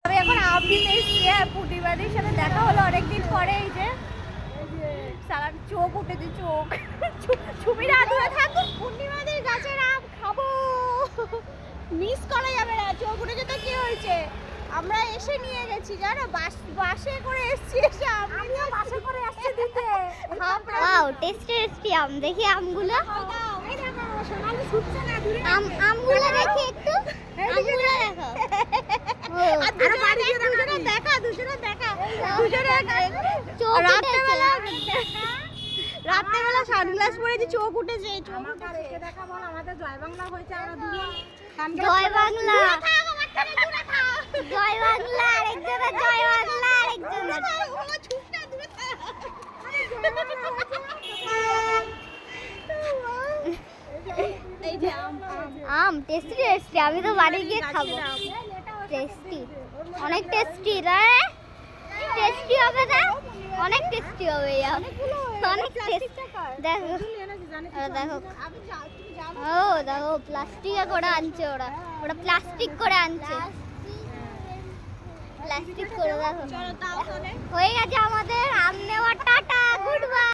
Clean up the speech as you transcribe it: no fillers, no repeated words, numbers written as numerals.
আমি এখন আম দিতে এসেছি আর পুটিবাদির সাথে দেখা হলো অনেকদিন পরে। এই যে সারা চোখ উঠেছে, চোখ ছুমিরা দূরে থাকুন, পূর্ণিমাদের গাছের আম খাবো, মিস করা যাবে না। চোখ উঠেছে তো কি হয়েছে, আমরা এসে নিয়ে গেছি জানো, বাসে করে এসেছি, এসে আমিও বাসে করে আসছি দিতে। ওয়াও টেস্টি টেস্টি আম, দেখি আমগুলো, আমগুলো দেখি একটু, আমগুলো দেখো। রাত্রেবেলা সানগ্লাস পরেছি, চোখ উঠেছে। জয় বাংলা, জয় বাংলা, আরেকজনের জয় বাংলা, আরেকজনের আম টেস্টি টেস্টি, আমি তো বাড়ি গিয়ে খাবো। টেস্টি, অনেক টেস্টি রে, টেস্টি হবে না, অনেক টেস্টি হবে, অনেক টেস্টি। দেখো দেখো, ও দেখো প্লাস্টিকে করে আনছে ওরা, ওরা প্লাস্টিক করে আনছে, প্লাস্টিক করে। দেখো হয়ে গেছে আমাদের আম নেওয়া, টাটা, গুড বাই।